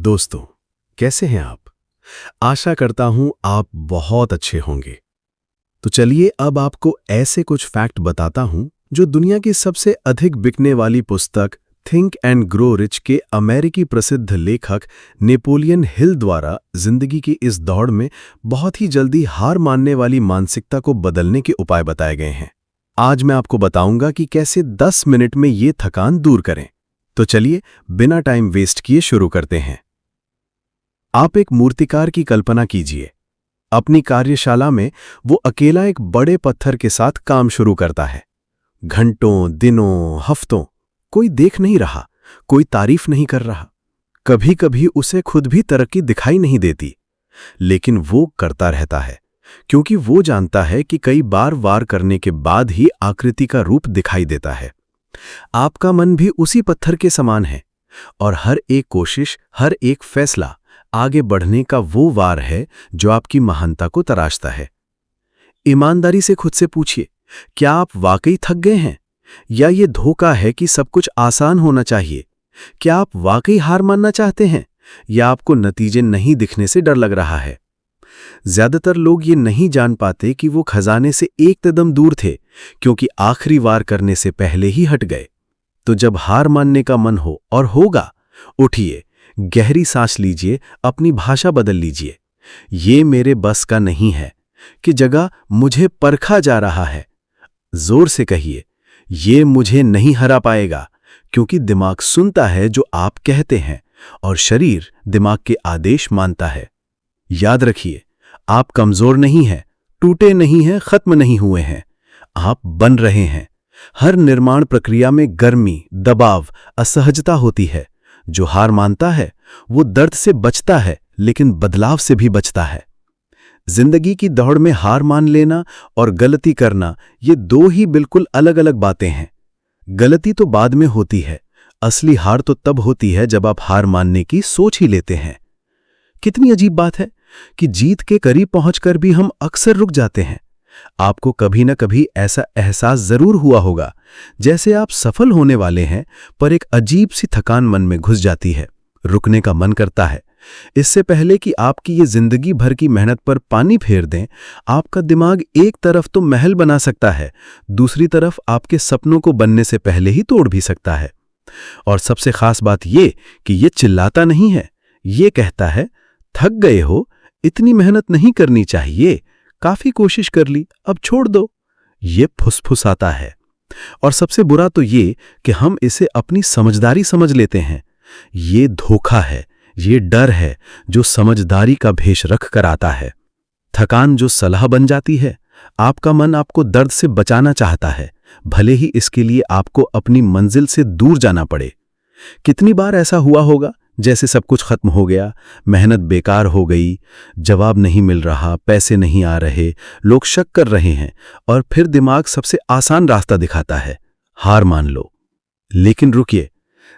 दोस्तों, कैसे हैं आप? आशा करता हूं आप बहुत अच्छे होंगे। तो चलिए अब आपको ऐसे कुछ फैक्ट बताता हूं जो दुनिया की सबसे अधिक बिकने वाली पुस्तक थिंक एंड ग्रो रिच के अमेरिकी प्रसिद्ध लेखक नेपोलियन हिल द्वारा जिंदगी की इस दौड़ में बहुत ही जल्दी हार मानने वाली मानसिकता को बदलने के उपाय बताए गए हैं। आज मैं आपको बताऊंगा कि कैसे 10 मिनट में ये थकान दूर करें। तो चलिए बिना टाइम वेस्ट किए शुरू करते हैं। आप एक मूर्तिकार की कल्पना कीजिए। अपनी कार्यशाला में वो अकेला एक बड़े पत्थर के साथ काम शुरू करता है। घंटों, दिनों, हफ्तों कोई देख नहीं रहा, कोई तारीफ नहीं कर रहा। कभी कभी उसे खुद भी तरक्की दिखाई नहीं देती, लेकिन वो करता रहता है क्योंकि वो जानता है कि कई बार वार करने के बाद ही आकृति का रूप दिखाई देता है। आपका मन भी उसी पत्थर के समान है और हर एक कोशिश, हर एक फैसला आगे बढ़ने का वो वार है जो आपकी महानता को तराशता है। ईमानदारी से खुद से पूछिए, क्या आप वाकई थक गए हैं या ये धोखा है कि सब कुछ आसान होना चाहिए? क्या आप वाकई हार मानना चाहते हैं या आपको नतीजे नहीं दिखने से डर लग रहा है? ज्यादातर लोग ये नहीं जान पाते कि वो खजाने से एक कदम दूर थे क्योंकि आखिरी वार करने से पहले ही हट गए। तो जब हार मानने का मन हो और होगा, उठिए, गहरी सांस लीजिए, अपनी भाषा बदल लीजिए। ये मेरे बस का नहीं है कि जगह मुझे परखा जा रहा है। जोर से कहिए, ये मुझे नहीं हरा पाएगा, क्योंकि दिमाग सुनता है जो आप कहते हैं और शरीर दिमाग के आदेश मानता है। याद रखिए, आप कमजोर नहीं हैं, टूटे नहीं हैं, खत्म नहीं हुए हैं। आप बन रहे हैं। हर निर्माण प्रक्रिया में गर्मी, दबाव, असहजता होती है। जो हार मानता है वो दर्द से बचता है, लेकिन बदलाव से भी बचता है। जिंदगी की दौड़ में हार मान लेना और गलती करना, ये दो ही बिल्कुल अलग अलग बातें हैं। गलती तो बाद में होती है, असली हार तो तब होती है जब आप हार मानने की सोच ही लेते हैं। कितनी अजीब बात है कि जीत के करीब पहुंचकर भी हम अक्सर रुक जाते हैं। आपको कभी न कभी ऐसा एहसास जरूर हुआ होगा, जैसे आप सफल होने वाले हैं पर एक अजीब सी थकान मन में घुस जाती है। रुकने का मन करता है। इससे पहले कि आपकी ये जिंदगी भर की मेहनत पर पानी फेर दें, आपका दिमाग एक तरफ तो महल बना सकता है, दूसरी तरफ आपके सपनों को बनने से पहले ही तोड़ भी सकता है। और सबसे खास बात ये कि ये चिल्लाता नहीं है, ये कहता है, थक गए हो, इतनी मेहनत नहीं करनी चाहिए, काफी कोशिश कर ली, अब छोड़ दो। ये फुसफुसाता है। और सबसे बुरा तो ये कि हम इसे अपनी समझदारी समझ लेते हैं। ये धोखा है, ये डर है जो समझदारी का भेष रख कर आता है। थकान जो सलाह बन जाती है। आपका मन आपको दर्द से बचाना चाहता है, भले ही इसके लिए आपको अपनी मंजिल से दूर जाना पड़े। कितनी बार ऐसा हुआ होगा जैसे सब कुछ खत्म हो गया, मेहनत बेकार हो गई, जवाब नहीं मिल रहा, पैसे नहीं आ रहे, लोग शक कर रहे हैं और फिर दिमाग सबसे आसान रास्ता दिखाता है, हार मान लो। लेकिन रुकिए,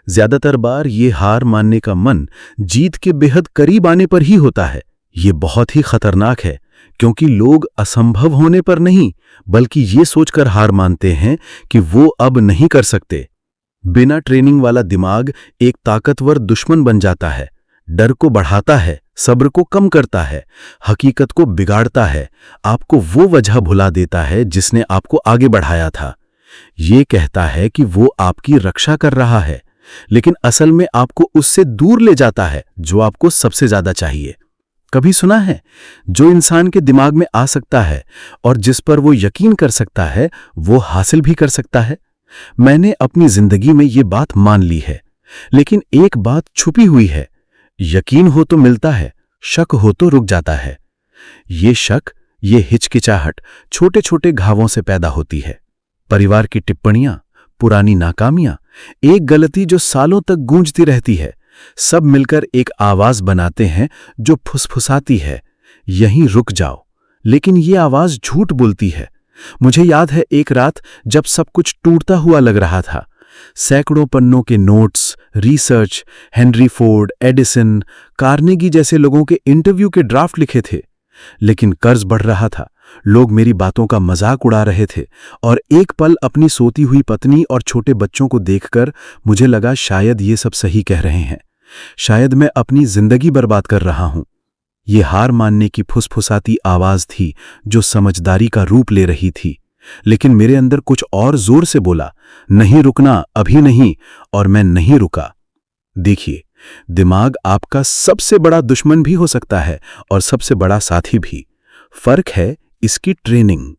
ज्यादातर बार ये हार मानने का मन जीत के बेहद करीब आने पर ही होता है। ये बहुत ही खतरनाक है क्योंकि लोग असंभव होने पर नहीं, बल्कि ये सोचकर हार मानते हैं कि वो अब नहीं कर सकते। बिना ट्रेनिंग वाला दिमाग एक ताकतवर दुश्मन बन जाता है। डर को बढ़ाता है, सब्र को कम करता है, हकीकत को बिगाड़ता है, आपको वो वजह भुला देता है जिसने आपको आगे बढ़ाया था। ये कहता है कि वो आपकी रक्षा कर रहा है, लेकिन असल में आपको उससे दूर ले जाता है जो आपको सबसे ज्यादा चाहिए। कभी सुना है, जो इंसान के दिमाग में आ सकता है और जिस पर वो यकीन कर सकता है, वो हासिल भी कर सकता है। मैंने अपनी जिंदगी में ये बात मान ली है, लेकिन एक बात छुपी हुई है। यकीन हो तो मिलता है, शक हो तो रुक जाता है। ये शक, ये हिचकिचाहट छोटे छोटे घावों से पैदा होती है। परिवार की टिप्पणियां, पुरानी नाकामियां, एक गलती जो सालों तक गूंजती रहती है, सब मिलकर एक आवाज बनाते हैं जो फुसफुसाती है, यहीं रुक जाओ। लेकिन ये आवाज झूठ बोलती है। मुझे याद है एक रात जब सब कुछ टूटता हुआ लग रहा था। सैकड़ों पन्नों के notes, research, Henry Ford, Edison, Carnegie जैसे लोगों के इंटरव्यू के ड्राफ्ट लिखे थे, लेकिन कर्ज बढ़ रहा था। लोग मेरी बातों का मजाक उड़ा रहे थे और एक पल अपनी सोती हुई पत्नी और छोटे बच्चों को देखकर मुझे लगा शायद ये सब सही कह रहे हैं। शायद मैं अपनी जिंदगी बर्बाद कर रहा हूं। ये हार मानने की फुसफुसाती आवाज थी जो समझदारी का रूप ले रही थी, लेकिन मेरे अंदर कुछ और जोर से बोला, नहीं रुकना, अभी नहीं। और मैं नहीं रुका। देखिए, दिमाग आपका सबसे बड़ा दुश्मन भी हो सकता है और सबसे बड़ा साथी भी। फर्क है इसकी ट्रेनिंग।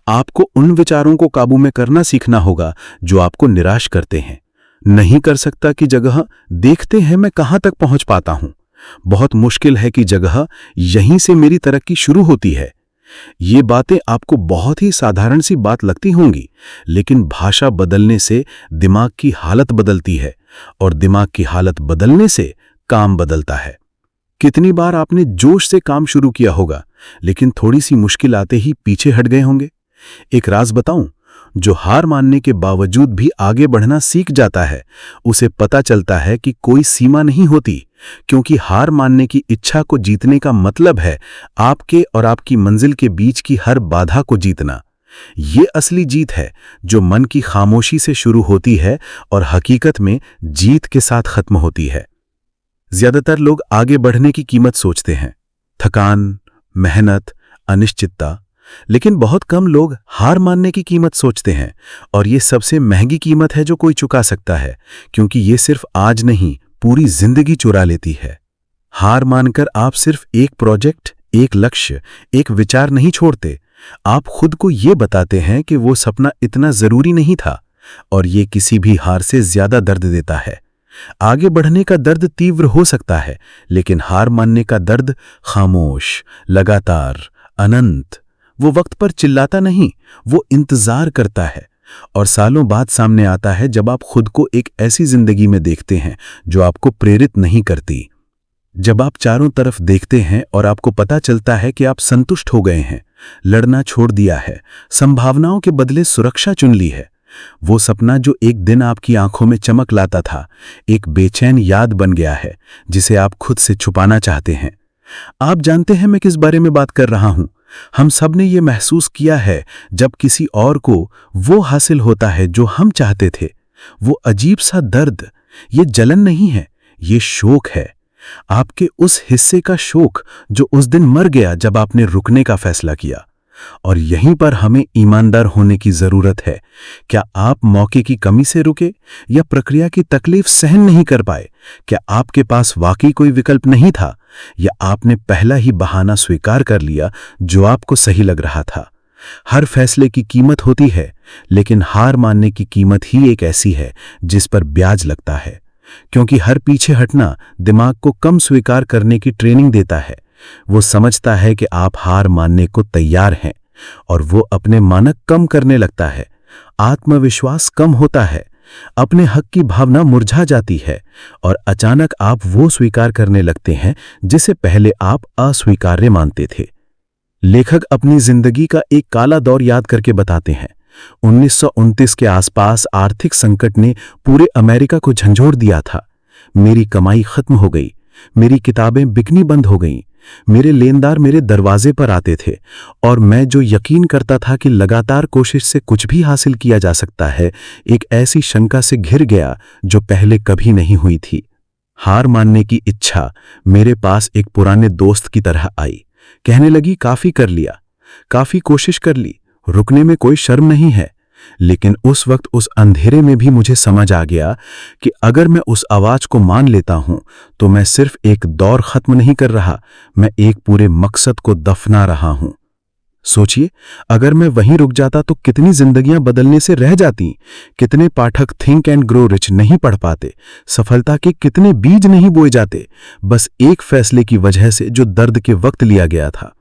आपको उन विचारों को काबू में करना सीखना होगा जो आपको निराश करते हैं। नहीं कर सकता की जगह देखते हैं मैं कहां तक पहुंच पाता हूं। बहुत मुश्किल है कि जगह यहीं से मेरी तरक्की शुरू होती है। ये बातें आपको बहुत ही साधारण सी बात लगती होंगी, लेकिन भाषा बदलने से दिमाग की हालत बदलती है और दिमाग की हालत बदलने से काम बदलता है। कितनी बार आपने जोश से काम शुरू किया होगा, लेकिन थोड़ी सी मुश्किल आते ही पीछे हट गए होंगे। एक राज बताऊं, जो हार मानने के बावजूद भी आगे बढ़ना सीख जाता है, उसे पता चलता है कि कोई सीमा नहीं होती, क्योंकि हार मानने की इच्छा को जीतने का मतलब है आपके और आपकी मंजिल के बीच की हर बाधा को जीतना। ये असली जीत है जो मन की खामोशी से शुरू होती है और हकीकत में जीत के साथ खत्म होती है। ज्यादातर लोग आगे बढ़ने की कीमत सोचते हैं, थकान, मेहनत, अनिश्चितता, लेकिन बहुत कम लोग हार मानने की कीमत सोचते हैं। और ये सबसे महंगी कीमत है जो कोई चुका सकता है, क्योंकि ये सिर्फ आज नहीं, पूरी जिंदगी चुरा लेती है। हार मानकर आप सिर्फ एक प्रोजेक्ट, एक लक्ष्य, एक विचार नहीं छोड़ते, आप खुद को ये बताते हैं कि वो सपना इतना जरूरी नहीं था। और ये किसी भी हार से ज्यादा दर्द देता है। आगे बढ़ने का दर्द तीव्र हो सकता है, लेकिन हार मानने का दर्द खामोश, लगातार, अनंत। वो वक्त पर चिल्लाता नहीं, वो इंतजार करता है और सालों बाद सामने आता है जब आप खुद को एक ऐसी जिंदगी में देखते हैं जो आपको प्रेरित नहीं करती। जब आप चारों तरफ देखते हैं और आपको पता चलता है कि आप संतुष्ट हो गए हैं, लड़ना छोड़ दिया है, संभावनाओं के बदले सुरक्षा चुन ली है। वो सपना जो एक दिन आपकी आंखों में चमक लाता था, एक बेचैन याद बन गया है जिसे आप खुद से छुपाना चाहते हैं। आप जानते हैं मैं किस बारे में बात कर रहा हूं। हम सब ने ये महसूस किया है जब किसी और को वो हासिल होता है जो हम चाहते थे। वो अजीब सा दर्द, ये जलन नहीं है, ये शोक है। आपके उस हिस्से का शोक जो उस दिन मर गया जब आपने रुकने का फैसला किया। और यहीं पर हमें ईमानदार होने की जरूरत है। क्या आप मौके की कमी से रुके, या प्रक्रिया की तकलीफ सहन नहीं कर पाए? क्या आपके पास वाकई कोई विकल्प नहीं था, या आपने पहला ही बहाना स्वीकार कर लिया जो आपको सही लग रहा था? हर फैसले की कीमत होती है, लेकिन हार मानने की कीमत ही एक ऐसी है जिस पर ब्याज लगता है, क्योंकि हर पीछे हटना दिमाग को कम स्वीकार करने की ट्रेनिंग देता है। वो समझता है कि आप हार मानने को तैयार हैं और वो अपने मानक कम करने लगता है। आत्मविश्वास कम होता है, अपने हक की भावना मुरझा जाती है और अचानक आप वो स्वीकार करने लगते हैं जिसे पहले आप अस्वीकार्य मानते थे। लेखक अपनी जिंदगी का एक काला दौर याद करके बताते हैं। 1929 के आसपास आर्थिक संकट ने पूरे अमेरिका को झंझोर दिया था। मेरी कमाई खत्म हो गई, मेरी किताबें बिकनी बंद हो गईं, मेरे लेनदार मेरे दरवाजे पर आते थे और मैं जो यकीन करता था कि लगातार कोशिश से कुछ भी हासिल किया जा सकता है, एक ऐसी शंका से घिर गया जो पहले कभी नहीं हुई थी। हार मानने की इच्छा मेरे पास एक पुराने दोस्त की तरह आई। कहने लगी, काफी कर लिया, काफी कोशिश कर ली, रुकने में कोई शर्म नहीं है। लेकिन उस वक्त उस अंधेरे में भी मुझे समझ आ गया कि अगर मैं उस आवाज को मान लेता हूं तो मैं सिर्फ एक दौर खत्म नहीं कर रहा, मैं एक पूरे मकसद को दफना रहा हूं। सोचिए, अगर मैं वहीं रुक जाता तो कितनी जिंदगियां बदलने से रह जाती, कितने पाठक थिंक एंड ग्रो रिच नहीं पढ़ पाते, सफलता के कितने बीज नहीं बोए जाते, बस एक फैसले की वजह से जो दर्द के वक्त लिया गया था।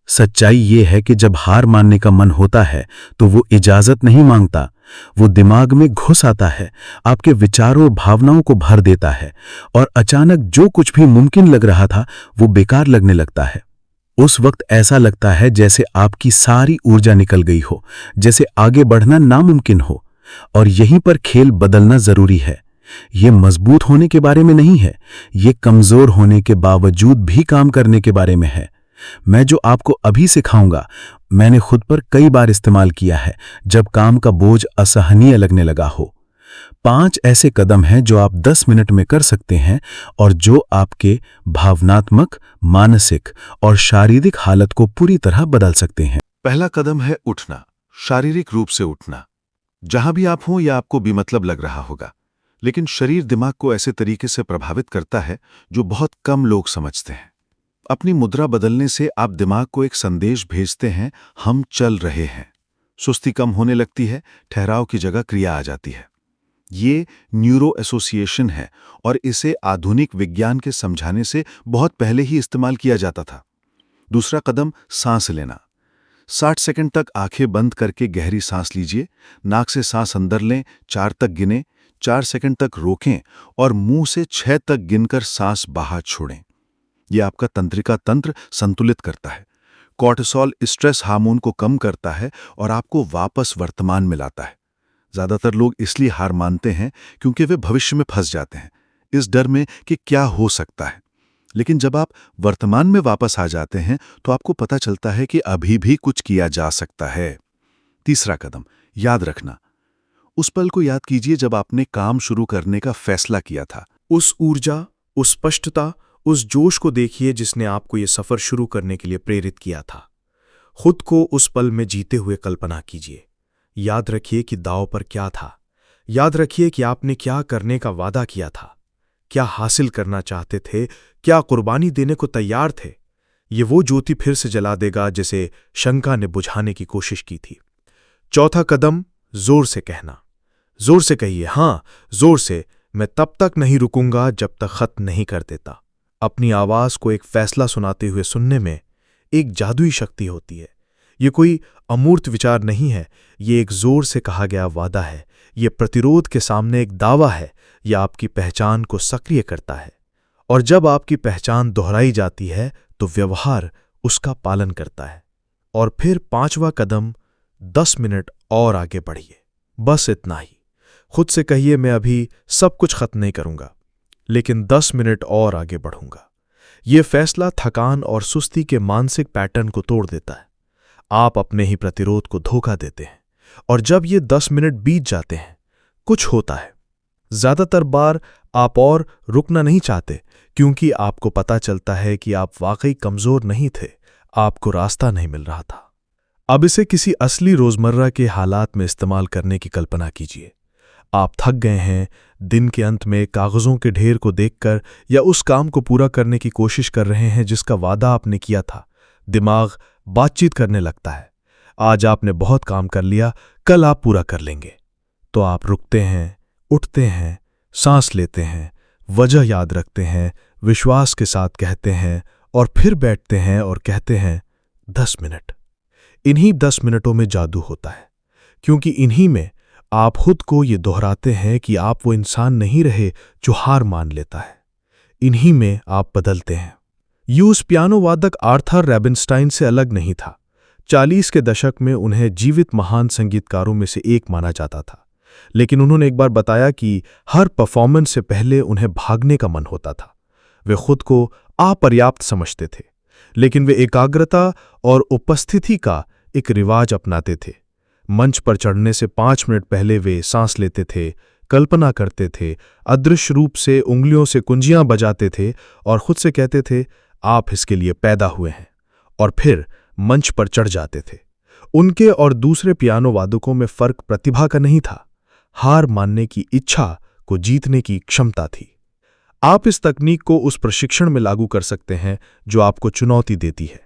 सच्चाई ये है कि जब हार मानने का मन होता है तो वो इजाजत नहीं मांगता, वो दिमाग में घुस आता है, आपके विचारों और भावनाओं को भर देता है और अचानक जो कुछ भी मुमकिन लग रहा था वो बेकार लगने लगता है। उस वक्त ऐसा लगता है जैसे आपकी सारी ऊर्जा निकल गई हो, जैसे आगे बढ़ना नामुमकिन हो। और यहीं पर खेल बदलना जरूरी है। ये मजबूत होने के बारे में नहीं है, ये कमजोर होने के बावजूद भी काम करने के बारे में है। मैं जो आपको अभी सिखाऊंगा, मैंने खुद पर कई बार इस्तेमाल किया है जब काम का बोझ असहनीय लगने लगा हो। 5 ऐसे कदम हैं जो आप 10 मिनट में कर सकते हैं और जो आपके भावनात्मक, मानसिक और शारीरिक हालत को पूरी तरह बदल सकते हैं। पहला कदम है उठना, शारीरिक रूप से उठना। जहां भी आप हों, यह आपको बेमतलब लग रहा होगा, लेकिन शरीर दिमाग को ऐसे तरीके से प्रभावित करता है जो बहुत कम लोग समझते हैं। अपनी मुद्रा बदलने से आप दिमाग को एक संदेश भेजते हैं, हम चल रहे हैं। सुस्ती कम होने लगती है, ठहराव की जगह क्रिया आ जाती है। ये न्यूरो एसोसिएशन है और इसे आधुनिक विज्ञान के समझाने से बहुत पहले ही इस्तेमाल किया जाता था। दूसरा कदम, सांस लेना। 60 सेकंड तक आंखें बंद करके गहरी सांस लीजिए। नाक से सांस अंदर लें, 4 तक गिनें, 4 सेकंड तक रोकें और मुंह से 6 तक गिनकर सांस बाहर छोड़ें। यह आपका तंत्रिका तंत्र संतुलित करता है। कॉर्टिसोल स्ट्रेस हार्मोन को कम करता है और आपको वापस वर्तमान में लाता है। ज्यादातर लोग इसलिए हार मानते हैं क्योंकि वे भविष्य में फंस जाते हैं, इस डर में कि क्या हो सकता है। लेकिन जब आप वर्तमान में वापस आ जाते हैं तो आपको पता चलता है कि अभी भी कुछ किया जा सकता है। तीसरा कदम, याद रखना। उस पल को याद कीजिए जब आपने काम शुरू करने का फैसला किया था। उस ऊर्जा, उस स्पष्टता, उस जोश को देखिए जिसने आपको ये सफर शुरू करने के लिए प्रेरित किया था। खुद को उस पल में जीते हुए कल्पना कीजिए। याद रखिए कि दांव पर क्या था। याद रखिए कि आपने क्या करने का वादा किया था, क्या हासिल करना चाहते थे, क्या कुर्बानी देने को तैयार थे। ये वो ज्योति फिर से जला देगा जिसे शंका ने बुझाने की कोशिश की थी। चौथा कदम, जोर से कहना। जोर से कहिए, हाँ जोर से, मैं तब तक नहीं रुकूंगा जब तक खत्म नहीं कर देता। अपनी आवाज को एक फैसला सुनाते हुए सुनने में एक जादुई शक्ति होती है। ये कोई अमूर्त विचार नहीं है, ये एक जोर से कहा गया वादा है। ये प्रतिरोध के सामने एक दावा है। यह आपकी पहचान को सक्रिय करता है और जब आपकी पहचान दोहराई जाती है तो व्यवहार उसका पालन करता है। और फिर 5वां कदम, 10 मिनट और आगे बढ़िए। बस इतना ही। खुद से कहिए, मैं अभी सब कुछ खत्म नहीं करूंगा, लेकिन 10 मिनट और आगे बढ़ूंगा। यह फैसला थकान और सुस्ती के मानसिक पैटर्न को तोड़ देता है। आप अपने ही प्रतिरोध को धोखा देते हैं और जब ये 10 मिनट बीत जाते हैं कुछ होता है। ज्यादातर बार आप और रुकना नहीं चाहते क्योंकि आपको पता चलता है कि आप वाकई कमजोर नहीं थे, आपको रास्ता नहीं मिल रहा था। अब इसे किसी असली रोजमर्रा के हालात में इस्तेमाल करने की कल्पना कीजिए। आप थक गए हैं, दिन के अंत में कागजों के ढेर को देखकर या उस काम को पूरा करने की कोशिश कर रहे हैं जिसका वादा आपने किया था। दिमाग बातचीत करने लगता है, आज आपने बहुत काम कर लिया, कल आप पूरा कर लेंगे। तो आप रुकते हैं, उठते हैं, सांस लेते हैं, वजह याद रखते हैं, विश्वास के साथ कहते हैं और फिर बैठते हैं और कहते हैं 10 मिनट। इन्हीं 10 मिनटों में जादू होता है, क्योंकि इन्हीं में आप खुद को ये दोहराते हैं कि आप वो इंसान नहीं रहे जो हार मान लेता है। इन्हीं में आप बदलते हैं। यूस पियानो वादक आर्थर रैबिनस्टाइन से अलग नहीं था। 40 के दशक में उन्हें जीवित महान संगीतकारों में से एक माना जाता था, लेकिन उन्होंने एक बार बताया कि हर परफॉर्मेंस से पहले उन्हें भागने का मन होता था। वे खुद को अपर्याप्त समझते थे, लेकिन वे एकाग्रता और उपस्थिति का एक रिवाज अपनाते थे। मंच पर चढ़ने से 5 मिनट पहले वे सांस लेते थे, कल्पना करते थे, अदृश्य रूप से उंगलियों से कुंजियां बजाते थे और खुद से कहते थे आप इसके लिए पैदा हुए हैं, और फिर मंच पर चढ़ जाते थे। उनके और दूसरे पियानो वादकों में फर्क प्रतिभा का नहीं था, हार मानने की इच्छा को जीतने की क्षमता थी। आप इस तकनीक को उस प्रशिक्षण में लागू कर सकते हैं जो आपको चुनौती देती है,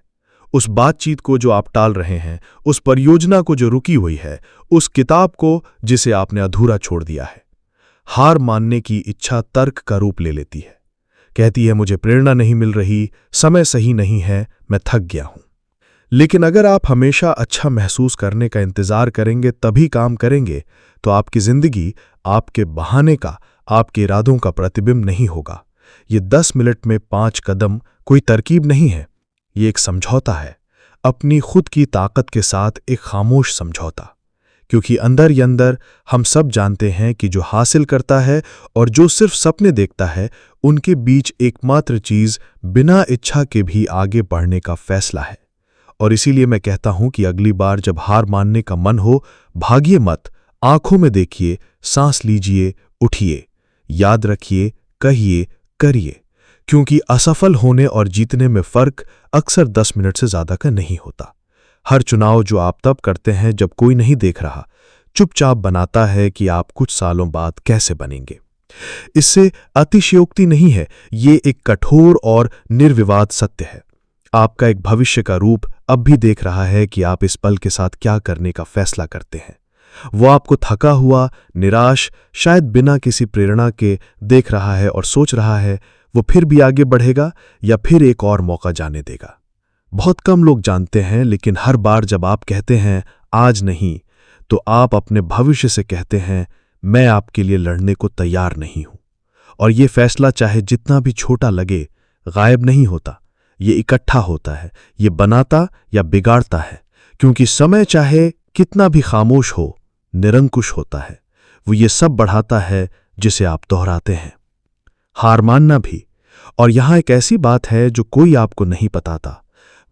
उस बातचीत को जो आप टाल रहे हैं, उस परियोजना को जो रुकी हुई है, उस किताब को जिसे आपने अधूरा छोड़ दिया है। हार मानने की इच्छा तर्क का रूप ले लेती है, कहती है मुझे प्रेरणा नहीं मिल रही, समय सही नहीं है, मैं थक गया हूं। लेकिन अगर आप हमेशा अच्छा महसूस करने का इंतजार करेंगे तभी काम करेंगे, तो आपकी जिंदगी आपके बहाने का, आपके इरादों का प्रतिबिंब नहीं होगा। ये 10 मिनट में 5 कदम कोई तरकीब नहीं है, ये एक समझौता है, अपनी खुद की ताकत के साथ एक खामोश समझौता। क्योंकि अंदर ही अंदर हम सब जानते हैं कि जो हासिल करता है और जो सिर्फ सपने देखता है, उनके बीच एकमात्र चीज बिना इच्छा के भी आगे बढ़ने का फैसला है। और इसीलिए मैं कहता हूं कि अगली बार जब हार मानने का मन हो, भागिए मत, आंखों में देखिए, सांस लीजिए, उठिए, याद रखिए, कहिए, करिए, क्योंकि असफल होने और जीतने में फर्क अक्सर 10 मिनट से ज्यादा का नहीं होता। हर चुनाव जो आप तब करते हैं जब कोई नहीं देख रहा, चुपचाप बनाता है कि आप कुछ सालों बाद कैसे बनेंगे। इससे अतिशयोक्ति नहीं है, ये एक कठोर और निर्विवाद सत्य है। आपका एक भविष्य का रूप अब भी देख रहा है कि आप इस पल के साथ क्या करने का फैसला करते हैं। वो आपको थका हुआ, निराश, शायद बिना किसी प्रेरणा के देख रहा है और सोच रहा है वो फिर भी आगे बढ़ेगा या फिर एक और मौका जाने देगा। बहुत कम लोग जानते हैं, लेकिन हर बार जब आप कहते हैं आज नहीं, तो आप अपने भविष्य से कहते हैं मैं आपके लिए लड़ने को तैयार नहीं हूं। और ये फैसला चाहे जितना भी छोटा लगे, गायब नहीं होता, ये इकट्ठा होता है, ये बनाता या बिगाड़ता है, क्योंकि समय चाहे कितना भी खामोश हो, निरंकुश होता है। वो ये सब बढ़ाता है जिसे आप दोहराते हैं। हार मानना भी। और यहां एक ऐसी बात है जो कोई आपको नहीं बताता,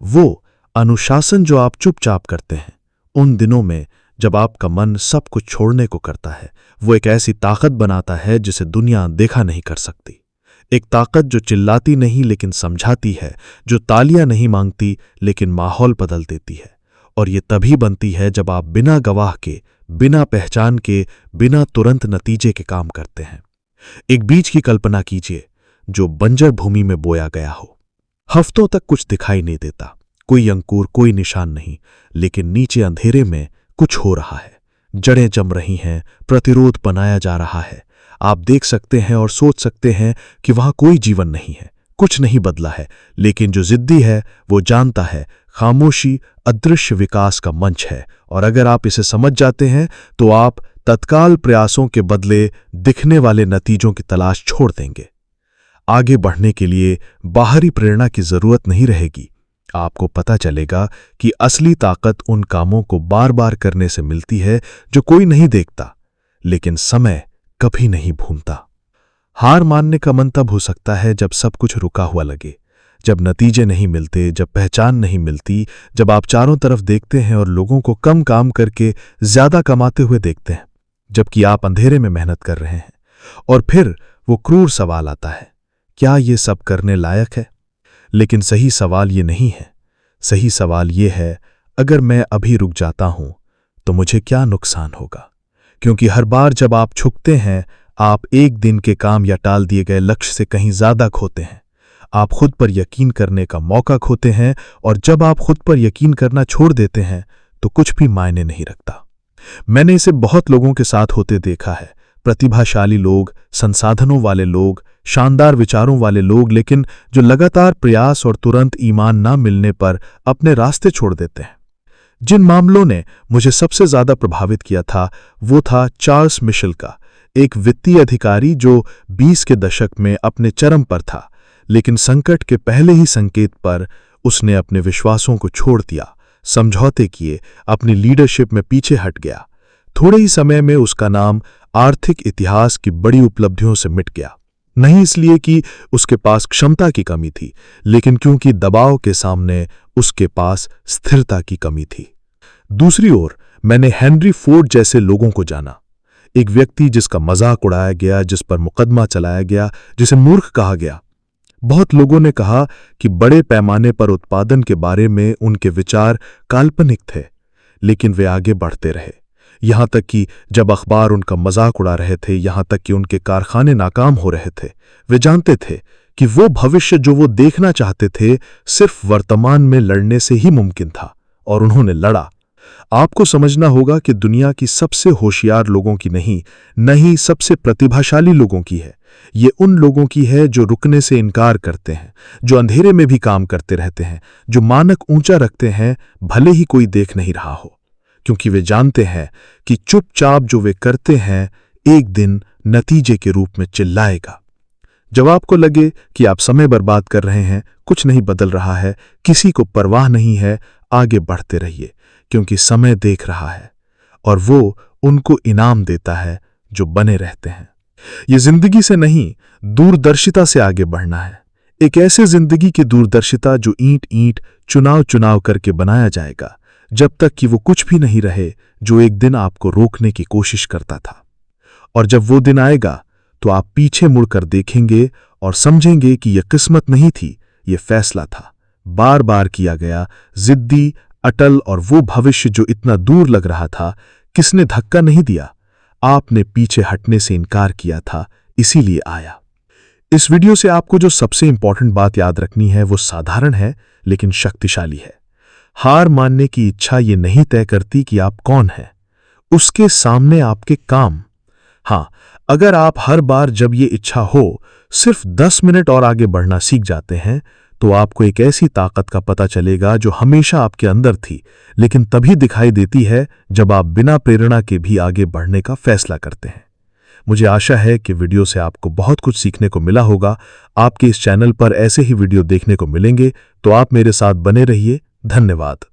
वो अनुशासन जो आप चुपचाप करते हैं उन दिनों में जब आपका मन सब कुछ छोड़ने को करता है। वो एक ऐसी ताकत बनाता है जिसे दुनिया देखा नहीं कर सकती। एक ताकत जो चिल्लाती नहीं लेकिन समझाती है, जो तालियां नहीं मांगती लेकिन माहौल बदल देती है। और ये तभी बनती है जब आप बिना गवाह के, बिना पहचान के, बिना तुरंत नतीजे के काम करते हैं। एक बीज की कल्पना कीजिए जो बंजर भूमि में बोया गया हो। हफ्तों तक कुछ दिखाई नहीं देता, कोई अंकुर, कोई निशान नहीं, लेकिन नीचे अंधेरे में कुछ हो रहा है। जड़ें जम रही हैं, प्रतिरोध बनाया जा रहा है। आप देख सकते हैं और सोच सकते हैं कि वहां कोई जीवन नहीं है, कुछ नहीं बदला है, लेकिन जो जिद्दी है वो जानता है खामोशी अदृश्य विकास का मंच है। और अगर आप इसे समझ जाते हैं तो आप तत्काल प्रयासों के बदले दिखने वाले नतीजों की तलाश छोड़ देंगे। आगे बढ़ने के लिए बाहरी प्रेरणा की जरूरत नहीं रहेगी। आपको पता चलेगा कि असली ताकत उन कामों को बार बार करने से मिलती है जो कोई नहीं देखता, लेकिन समय कभी नहीं भूलता। हार मानने का मन तब हो सकता है जब सब कुछ रुका हुआ लगे, जब नतीजे नहीं मिलते, जब पहचान नहीं मिलती, जब आप चारों तरफ देखते हैं और लोगों को कम काम करके ज्यादा कमाते हुए देखते हैं, जबकि आप अंधेरे में मेहनत कर रहे हैं। और फिर वो क्रूर सवाल आता है, क्या ये सब करने लायक है? लेकिन सही सवाल ये नहीं है। सही सवाल ये है, अगर मैं अभी रुक जाता हूं तो मुझे क्या नुकसान होगा? क्योंकि हर बार जब आप झुकते हैं, आप एक दिन के काम या टाल दिए गए लक्ष्य से कहीं ज्यादा खोते हैं। आप खुद पर यकीन करने का मौका खोते हैं, और जब आप खुद पर यकीन करना छोड़ देते हैं तो कुछ भी मायने नहीं रखता। मैंने इसे बहुत लोगों के साथ होते देखा है। प्रतिभाशाली लोग, संसाधनों वाले लोग, शानदार विचारों वाले लोग, लेकिन जो लगातार प्रयास और तुरंत ईमान ना मिलने पर अपने रास्ते छोड़ देते हैं। जिन मामलों ने मुझे सबसे ज्यादा प्रभावित किया था वो था चार्ल्स मिशेल का, एक वित्तीय अधिकारी जो 20 के दशक में अपने चरम पर था, लेकिन संकट के पहले ही संकेत पर उसने अपने विश्वासों को छोड़ दिया, समझौते किए, अपनी लीडरशिप में पीछे हट गया। थोड़े ही समय में उसका नाम आर्थिक इतिहास की बड़ी उपलब्धियों से मिट गया। नहीं इसलिए कि उसके पास क्षमता की कमी थी, लेकिन क्योंकि दबाव के सामने उसके पास स्थिरता की कमी थी। दूसरी ओर मैंने हेनरी फोर्ड जैसे लोगों को जाना, एक व्यक्ति जिसका मजाक उड़ाया गया, जिस पर मुकदमा चलाया गया, जिसे मूर्ख कहा गया। बहुत लोगों ने कहा कि बड़े पैमाने पर उत्पादन के बारे में उनके विचार काल्पनिक थे, लेकिन वे आगे बढ़ते रहे। यहां तक कि जब अखबार उनका मजाक उड़ा रहे थे, यहां तक कि उनके कारखाने नाकाम हो रहे थे, वे जानते थे कि वो भविष्य जो वो देखना चाहते थे सिर्फ वर्तमान में लड़ने से ही मुमकिन था, और उन्होंने लड़ा। आपको समझना होगा कि दुनिया की सबसे होशियार लोगों की नहीं सबसे प्रतिभाशाली लोगों की है। ये उन लोगों की है जो रुकने से इनकार करते हैं, जो अंधेरे में भी काम करते रहते हैं, जो मानक ऊंचा रखते हैं भले ही कोई देख नहीं रहा हो, क्योंकि वे जानते हैं कि चुपचाप जो वे करते हैं एक दिन नतीजे के रूप में चिल्लाएगा। जब आपको लगे कि आप समय बर्बाद कर रहे हैं, कुछ नहीं बदल रहा है, किसी को परवाह नहीं है, आगे बढ़ते रहिए, क्योंकि समय देख रहा है और वो उनको इनाम देता है जो बने रहते हैं। ये जिंदगी से नहीं, दूरदर्शिता से आगे बढ़ना है। एक ऐसे जिंदगी की दूरदर्शिता जो ईंट ईंट, चुनाव चुनाव करके बनाया जाएगा, जब तक कि वो कुछ भी नहीं रहे जो एक दिन आपको रोकने की कोशिश करता था। और जब वो दिन आएगा तो आप पीछे मुड़कर देखेंगे और समझेंगे कि यह किस्मत नहीं थी, यह फैसला था, बार बार किया गया, जिद्दी, अटल, और वो भविष्य जो इतना दूर लग रहा था। किसने धक्का नहीं दिया, आपने पीछे हटने से इनकार किया था, इसीलिए आया। इस वीडियो से आपको जो सबसे इंपॉर्टेंट बात याद रखनी है वो साधारण है लेकिन शक्तिशाली है। हार मानने की इच्छा ये नहीं तय करती कि आप कौन हैं, उसके सामने आपके काम। हाँ, अगर आप हर बार जब ये इच्छा हो सिर्फ 10 मिनट और आगे बढ़ना सीख जाते हैं तो आपको एक ऐसी ताकत का पता चलेगा जो हमेशा आपके अंदर थी, लेकिन तभी दिखाई देती है जब आप बिना प्रेरणा के भी आगे बढ़ने का फैसला करते हैं। मुझे आशा है कि वीडियो से आपको बहुत कुछ सीखने को मिला होगा। आपके इस चैनल पर ऐसे ही वीडियो देखने को मिलेंगे, तो आप मेरे साथ बने रहिए। धन्यवाद।